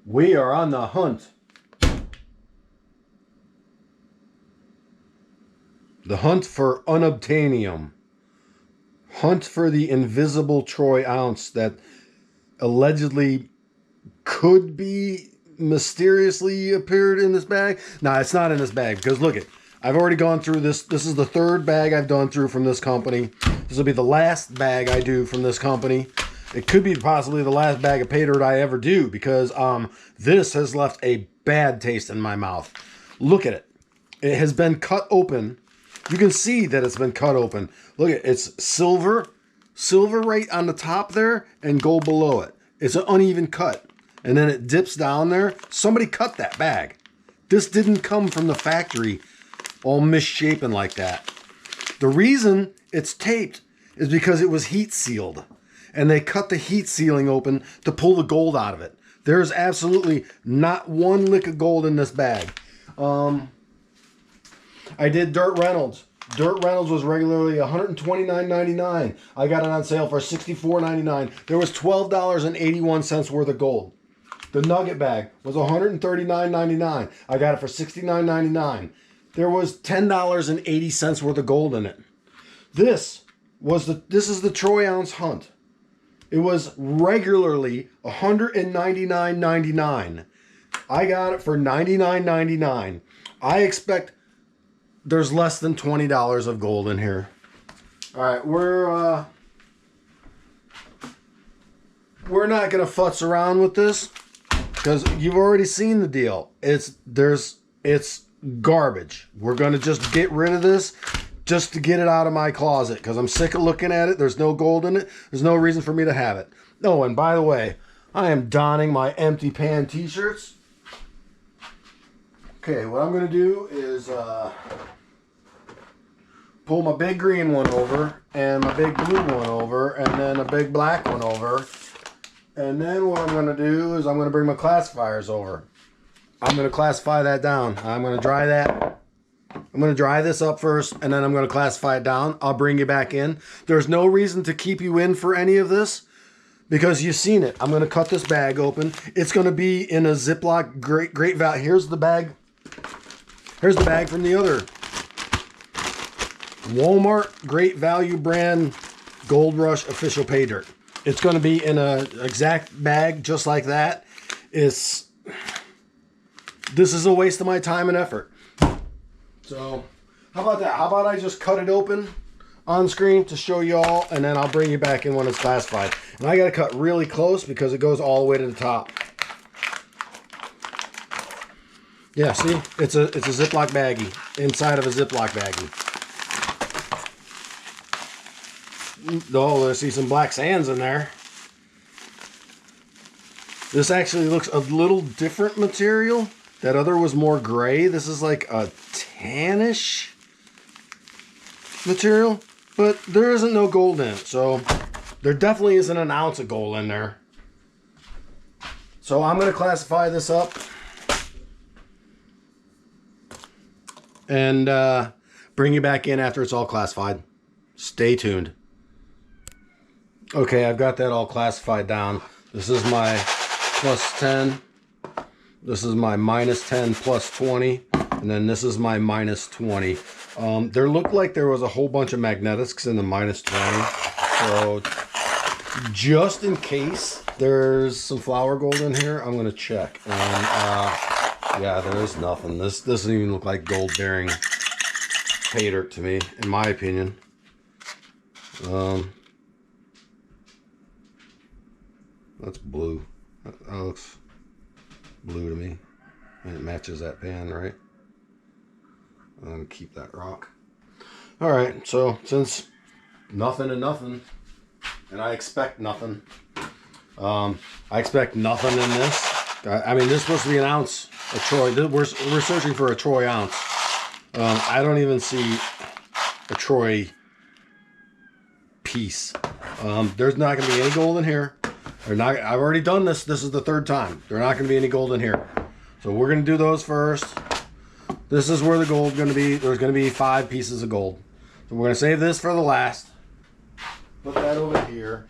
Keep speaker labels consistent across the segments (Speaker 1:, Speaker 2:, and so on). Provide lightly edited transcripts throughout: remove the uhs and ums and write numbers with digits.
Speaker 1: We are on the hunt. The hunt for unobtainium. Hunt for the invisible troy ounce that allegedly could be mysteriously appeared in this bag. Nah, it's not in this bag because look it. I've already gone through this. This is the third bag I've done through from this company. This will be the last bag I do from this company. It could be possibly the last bag of Paydirt I ever do because this has left a bad taste in my mouth. Look at it. It has been cut open. You can see that it's been cut open. Look at it. It's silver right on the top there and gold below it. It's an uneven cut. And then it dips down there. Somebody cut that bag. This didn't come from the factory all misshapen like that. The reason it's taped is because it was heat sealed. And they cut the heat sealing open to pull the gold out of it. There's absolutely not one lick of gold in this bag. I did Dirt Reynolds. Dirt Reynolds was regularly $129.99. I got it on sale for $64.99. There was $12.81 worth of gold. The nugget bag was $139.99. I got it for $69.99. There was $10.80 worth of gold in it. This is the troy ounce hunt. It was regularly $199.99. I got it for $99.99. I expect there's less than $20 of gold in here. All right, we're not gonna futz around with this because you've already seen the deal. It's garbage. We're gonna just get rid of this just to get it out of my closet because I'm sick of looking at it. There's no gold in it. There's no reason for me to have it. Oh, and by the way, I am donning my empty pan t-shirts. Okay, what I'm gonna do is pull my big green one over and my big blue one over and then a big black one over. And then what I'm going to do is I'm going to bring my classifiers over. I'm going to classify that down. I'm going to dry that. I'm going to dry this up first and then I'm going to classify it down. I'll bring you back in. There's no reason to keep you in for any of this because you've seen it. I'm going to cut this bag open. It's going to be in a Ziploc great value. Here's the bag. Here's the bag from the other Walmart Great Value brand Gold Rush official Paydirt. It's going to be in an exact bag just like that. This is a waste of my time and effort. So how about that? How about I just cut it open on screen to show you all and then I'll bring you back in when it's classified. And I got to cut really close because it goes all the way to the top. Yeah, see? It's a Ziploc baggie inside of a Ziploc baggie. Oh, I see some black sands in there. This actually looks a little different material. That other was more gray. This is like a tannish material, but there isn't no gold in it. So there definitely isn't an ounce of gold in there. So I'm going to classify this up and bring you back in after it's all classified. Stay tuned. Okay, I've got that all classified down. This is my plus 10. This is my minus 10 plus 20. And then this is my minus 20. There looked like there was a whole bunch of magnetics in the minus 20. So just in case there's some flour gold in here, I'm going to check. And yeah, there is nothing. This doesn't even look like gold bearing Paydirt to me, in my opinion. That's blue. That looks blue to me. And it matches that pan, right? I'm going to keep that rock. Alright, so since nothing and nothing, and I expect nothing. I expect nothing in this. I mean, this is supposed to be an ounce of troy. We're searching for a troy ounce. I don't even see a troy piece. There's not going to be any gold in here. I've already done this. This is the third time. There's not going to be any gold in here. So we're going to do those first. This is where the gold's going to be. There's going to be 5 pieces of gold. So we're going to save this for the last. Put that over here.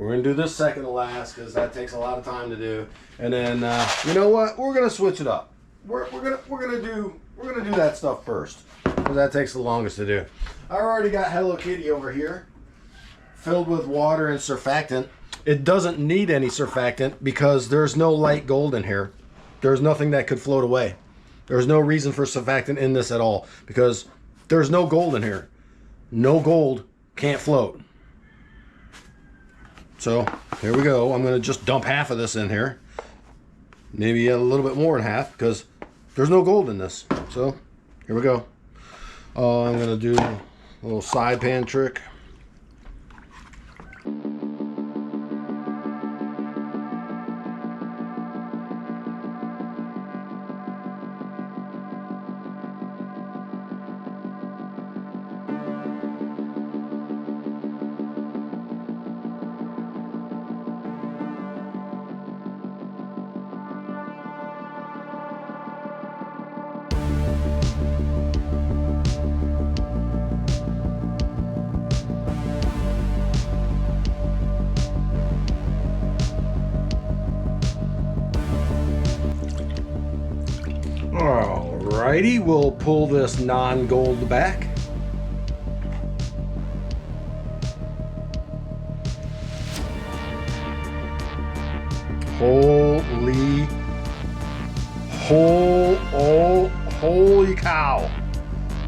Speaker 1: We're gonna do this second to last because that takes a lot of time to do. And then you know what? We're gonna switch it up. We're gonna do that stuff first because that takes the longest to do. I already got Hello Kitty over here, filled with water and surfactant. It doesn't need any surfactant because there's no light gold in here. There's nothing that could float away. There's no reason for surfactant in this at all because there's no gold in here. No gold can't float. So here we go. I'm going to just dump half of this in here. Maybe a little bit more than half because there's no gold in this. So here we go. I'm going to do a little side pan trick. Alrighty, we'll pull this non-gold back. Holy cow.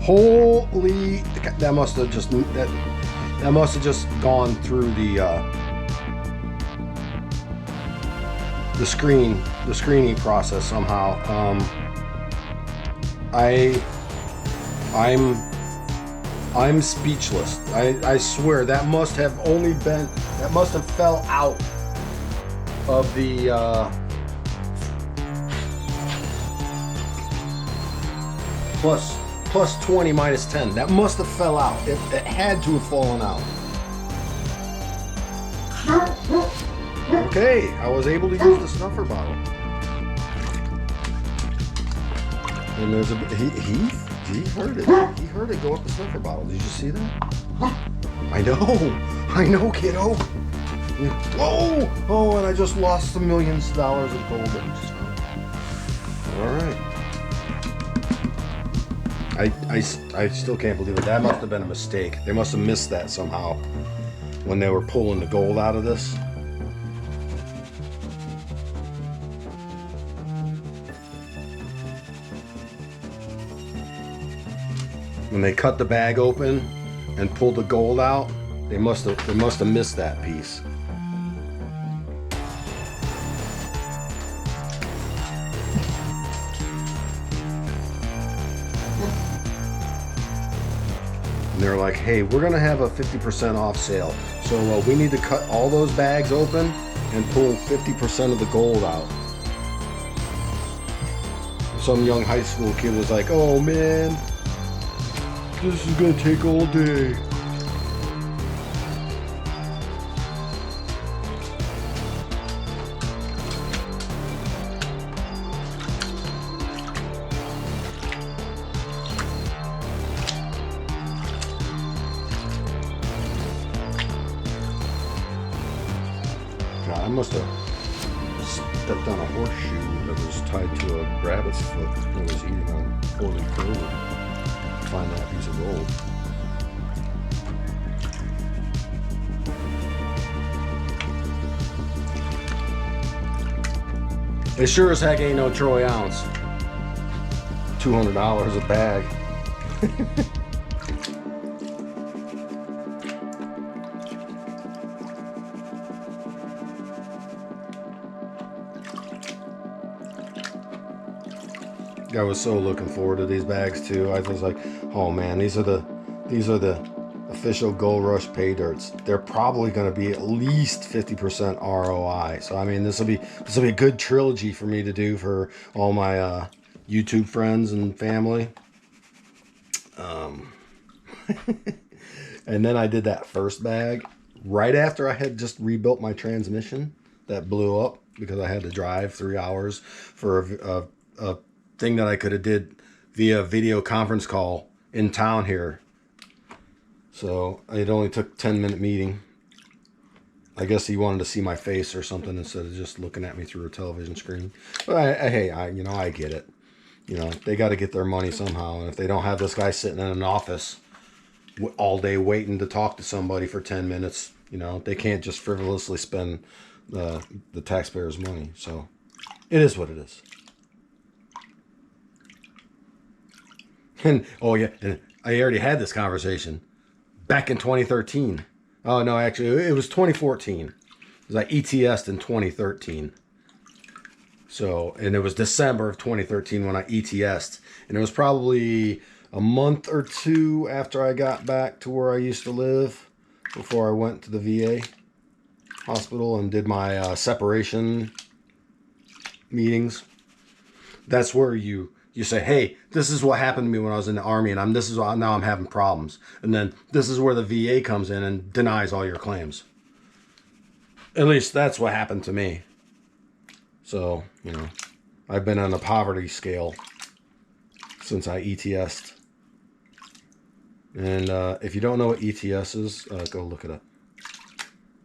Speaker 1: Holy, that must have just gone through the screening process somehow. I'm speechless. I swear that must have fell out of the plus 20 minus 10. That must have fell out. It had to have fallen out. Okay, I was able to use the snuffer bottle. And there's a he heard it. He heard it go up the snuffer bottle. Did you see that? I know, kiddo. Whoa! Oh, and I just lost millions of dollars of gold. All right. I still can't believe it. That must have been a mistake. They must have missed that somehow when they were pulling the gold out of this. When they cut the bag open and pulled the gold out, they must have missed that piece. And they're like, hey, we're gonna have a 50% off sale, so we need to cut all those bags open and pull 50% of the gold out. Some young high school kid was like, oh man, this is gonna take all day. God, I must have stepped on a horseshoe that was tied to a rabbit's foot that was eating on 4-leaf clover. Find that piece of gold. It sure as heck ain't no troy ounce. $200 a bag. I was so looking forward to these bags too. I was like, oh man, these are the official Gold Rush Paydirts. They're probably going to be at least 50% ROI. So I mean, this will be a good trilogy for me to do for all my YouTube friends and family. And then I did that first bag right after I had just rebuilt my transmission that blew up because I had to drive 3 hours for a thing that I could have did via video conference call in town here. So it only took a 10-minute meeting. I guess he wanted to see my face or something instead of just looking at me through a television screen. But hey, you know, I get it. You know, they got to get their money somehow. And if they don't have this guy sitting in an office all day waiting to talk to somebody for 10 minutes, you know, they can't just frivolously spend the taxpayers' money. So it is what it is. And oh yeah, and I already had this conversation back in 2013. Oh no, actually it was 2014. Because I ETS'd in 2013. So, and it was December of 2013 when I ETS'd. And it was probably a month or two after I got back to where I used to live before I went to the VA hospital and did my separation meetings. That's where you say, hey, this is what happened to me when I was in the Army, and now I'm having problems. And then this is where the VA comes in and denies all your claims. At least that's what happened to me. So, you know, I've been on a poverty scale since I ETS'd. And if you don't know what ETS is, go look it up.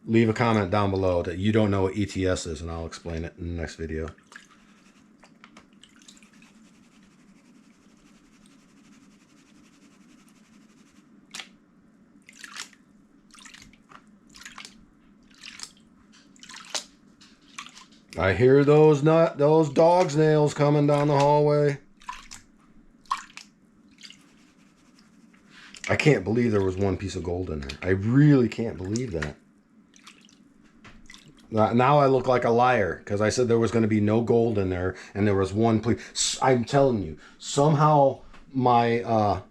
Speaker 1: Leave a comment down below that you don't know what ETS is, and I'll explain it in the next video. I hear those dog's nails coming down the hallway. I can't believe there was one piece of gold in there. I really can't believe that. Now I look like a liar because I said there was going to be no gold in there and there was one piece. I'm telling you, somehow my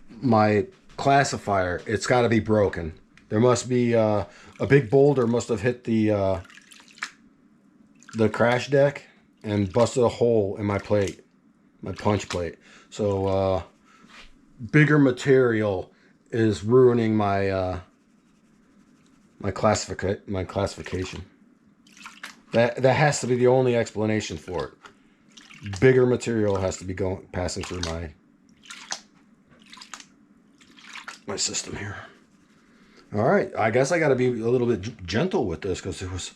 Speaker 1: my classifier, it's got to be broken. There must be a big boulder must have hit the crash deck and busted a hole in my plate, my punch plate. So bigger material is ruining my my classification. That has to be the only explanation for it. Bigger material has to be passing through my system here. All right, I guess I got to be a little bit gentle with this because there was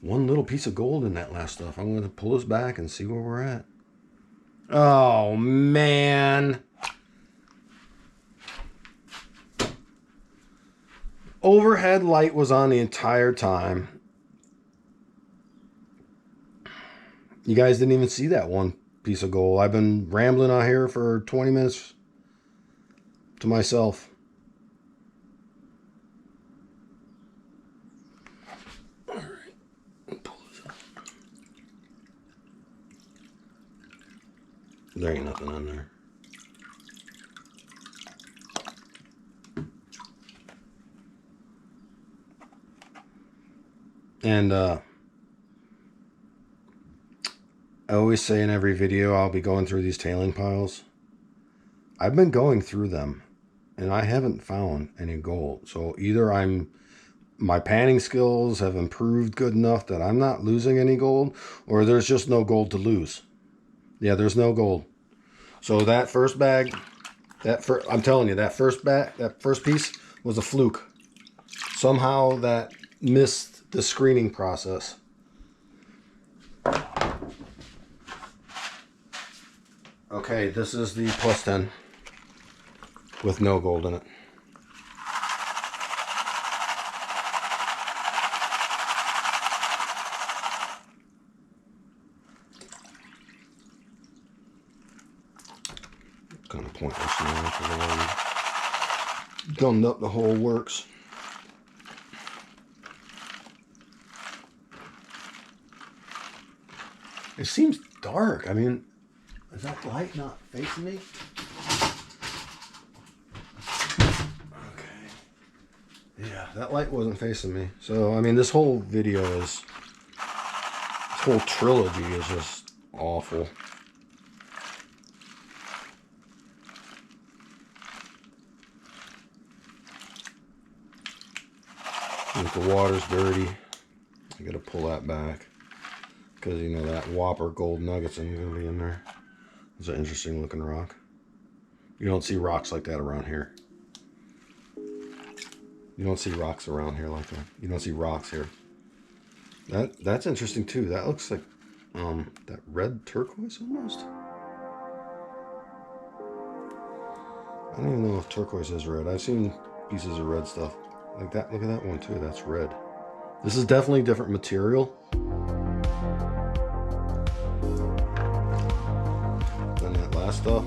Speaker 1: one little piece of gold in that last stuff. I'm going to pull this back and see where we're at. Oh, man. Overhead light was on the entire time. You guys didn't even see that one piece of gold. I've been rambling out here for 20 minutes to myself. There ain't nothing on there. And I always say in every video I'll be going through these tailing piles. I've been going through them and I haven't found any gold. So either my panning skills have improved good enough that I'm not losing any gold, or there's just no gold to lose. Yeah, there's no gold. So that first bag, I'm telling you, that first piece was a fluke. Somehow that missed the screening process. Okay, this is the plus 10 with no gold in it. Kind of pointless now because I've already done up the whole works. It seems dark. I mean, is that light not facing me? Okay. Yeah, that light wasn't facing me. So, I mean, this whole video this whole trilogy is just awful. If the water's dirty, I gotta pull that back. Because, you know, that Whopper gold nuggets are going to be in there. It's an interesting looking rock. You don't see rocks like that around here. You don't see rocks around here like that. You don't see rocks here. That's interesting too. That looks like that red turquoise almost. I don't even know if turquoise is red. I've seen pieces of red stuff like that. Look at that one too. That's red. This is definitely different material than that last stuff.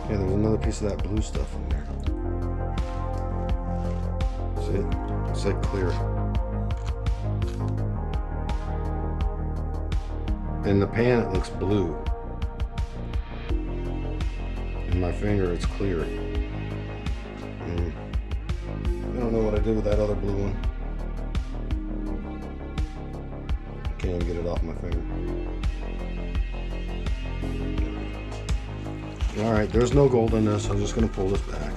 Speaker 1: Yeah, there's another piece of that blue stuff in there. See it? It's like clear. In the pan it looks blue. In my finger it's clear. I don't know what I did with that other blue one. I can't even get it off my finger. Alright, there's no gold in this. I'm just going to pull this back.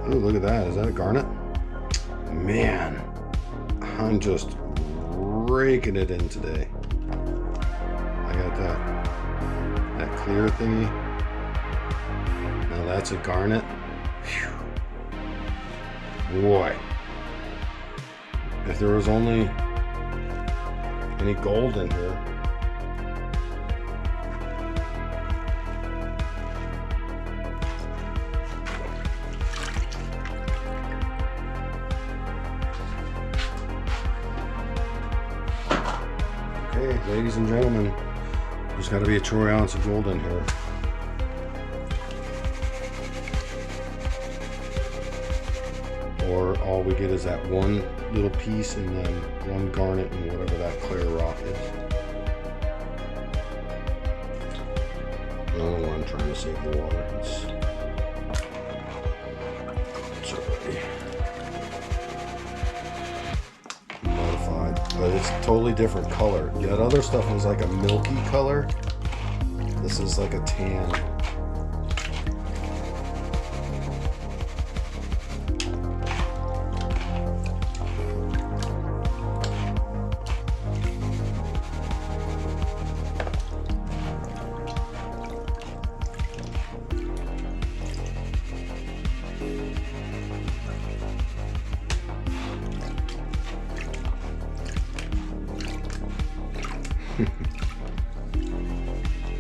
Speaker 1: Ooh, look at that. Is that a garnet? Man, I'm just raking it in today. I got that clear thingy. Now that's a garnet. Whew. Boy. If there was only any gold in here. Okay, ladies and gentlemen, there's got to be a troy ounce of gold in here. Or all we get is that one little piece and then one garnet and whatever that clear rock is. I don't know why I'm trying to save the water. It's already modified, but it's a totally different color. That other stuff was like a milky color. This is like a tan.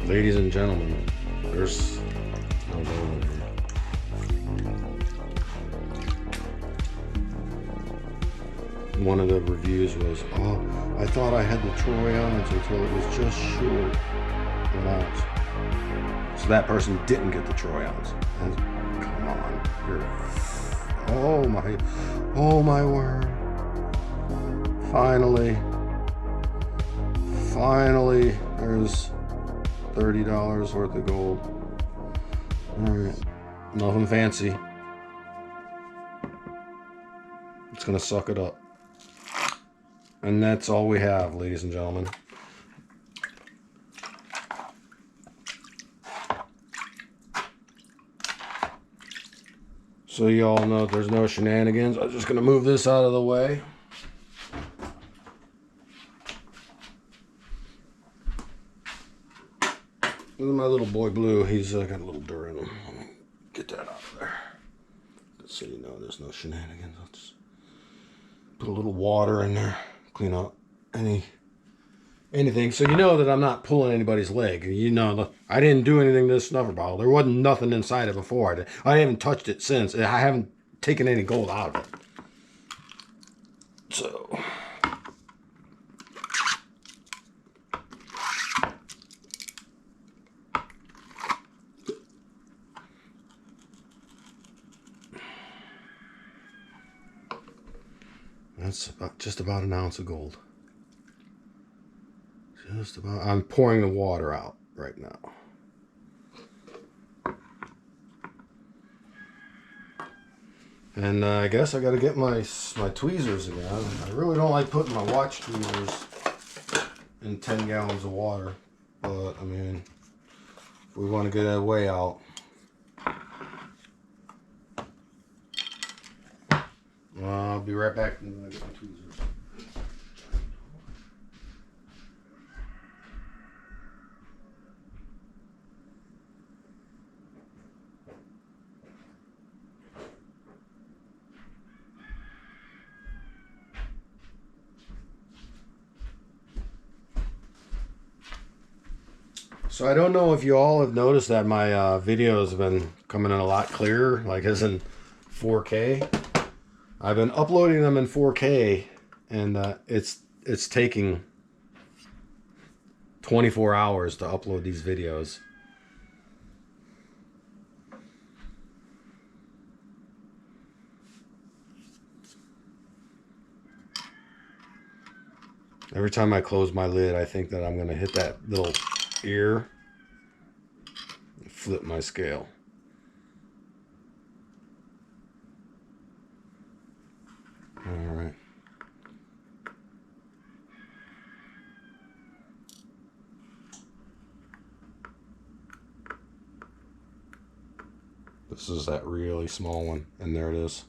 Speaker 1: Ladies and gentlemen, there's no gold in here. One of the reviews was, oh, I thought I had the troy ounce until it was just short of an ounce. So that person didn't get the troy ounce. And, come on, oh my word. Finally, there's $30 worth of gold. Alright, nothing fancy. It's gonna suck it up. And that's all we have, ladies and gentlemen. So you all know there's no shenanigans. I'm just gonna move this out of the way. This is my little boy Blue. He's got a little dirt in him. Let me get that out of there. Just so you know, there's no shenanigans. I'll just put a little water in there, clean up anything. So you know that I'm not pulling anybody's leg. You know, I didn't do anything to this snuffer bottle. There wasn't nothing inside it before. I haven't touched it since. I haven't taken any gold out of it. So that's just about an ounce of gold. Just about. I'm pouring the water out right now. And I guess I got to get my tweezers again. I really don't like putting my watch tweezers in 10 gallons of water. But, I mean, if we want to get that way out. I'll be right back when I get my tweezers. So I don't know if you all have noticed that my videos have been coming in a lot clearer, like as in 4K. I've been uploading them in 4K, and it's taking 24 hours to upload these videos. Every time I close my lid, I think that I'm going to hit that little ear and flip my scale. All right. This is that really small one, and there it is.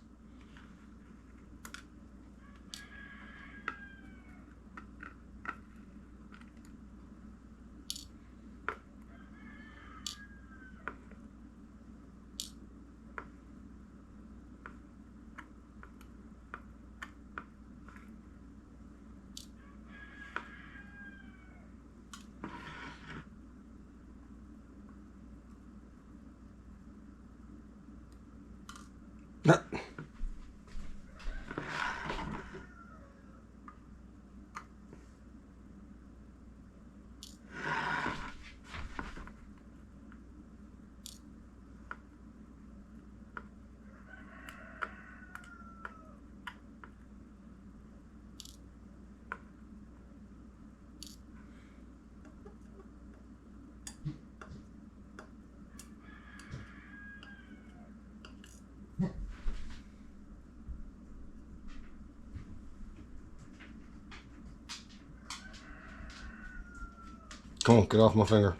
Speaker 1: Come on, get off my finger.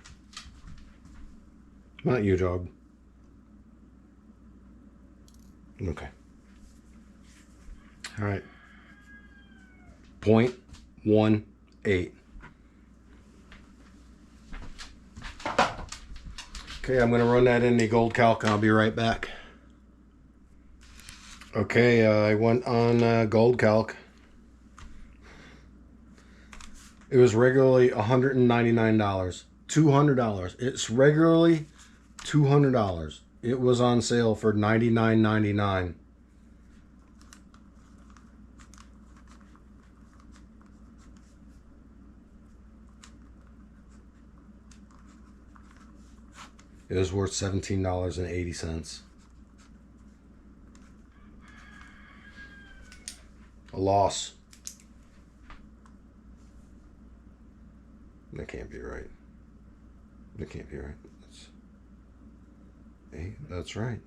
Speaker 1: Not you, dog. Okay. All right. 0.18. Okay, I'm going to run that in the gold calc and I'll be right back. Okay, I went on gold calc. It was regularly $199. $200. It's regularly $200. It was on sale for $99.99. It was worth $17.80. A loss. That can't be right. That can't be right. That's right.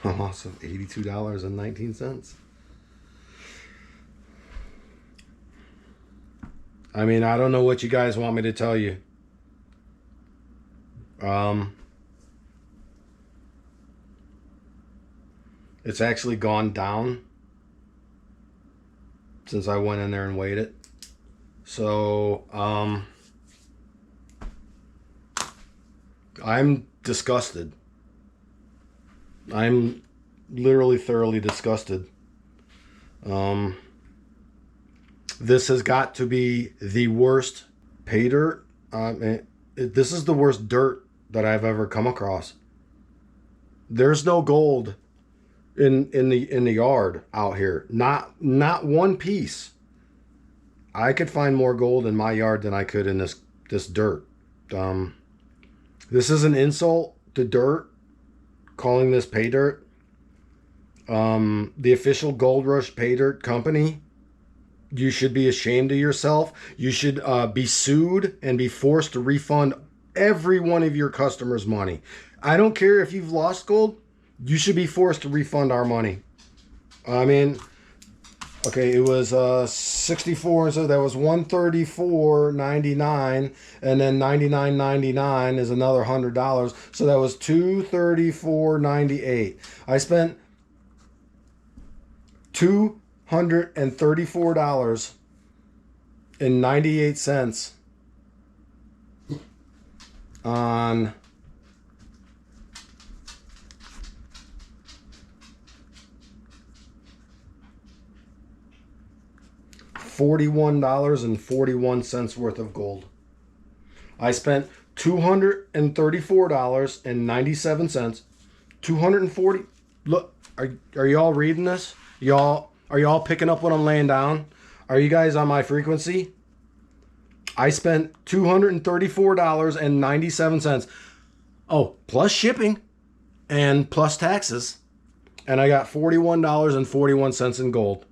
Speaker 1: A loss of $82.19. I mean, I don't know what you guys want me to tell you. It's actually gone down since I went in there and weighed it. So, I'm disgusted. I'm literally thoroughly disgusted. This has got to be the worst Paydirt. This is the worst dirt that I've ever come across. There's no gold in the yard out here. Not one piece. I could find more gold in my yard than I could in this dirt. This is an insult to dirt, calling this Paydirt. The official Gold Rush Paydirt company. You should be ashamed of yourself. You should be sued and be forced to refund every one of your customers' money. I don't care if you've lost gold. You should be forced to refund our money. I mean, okay, it was 64, so that was $134.99, and then $99.99 is another $100, so that was $234.98. I spent $234.98 on $41.41 worth of gold. I spent $234.97. 240. Look, are y'all reading this? Are y'all picking up what I'm laying down? Are you guys on my frequency? I spent $234.97. Oh, plus shipping and plus taxes. And I got $41.41 in gold.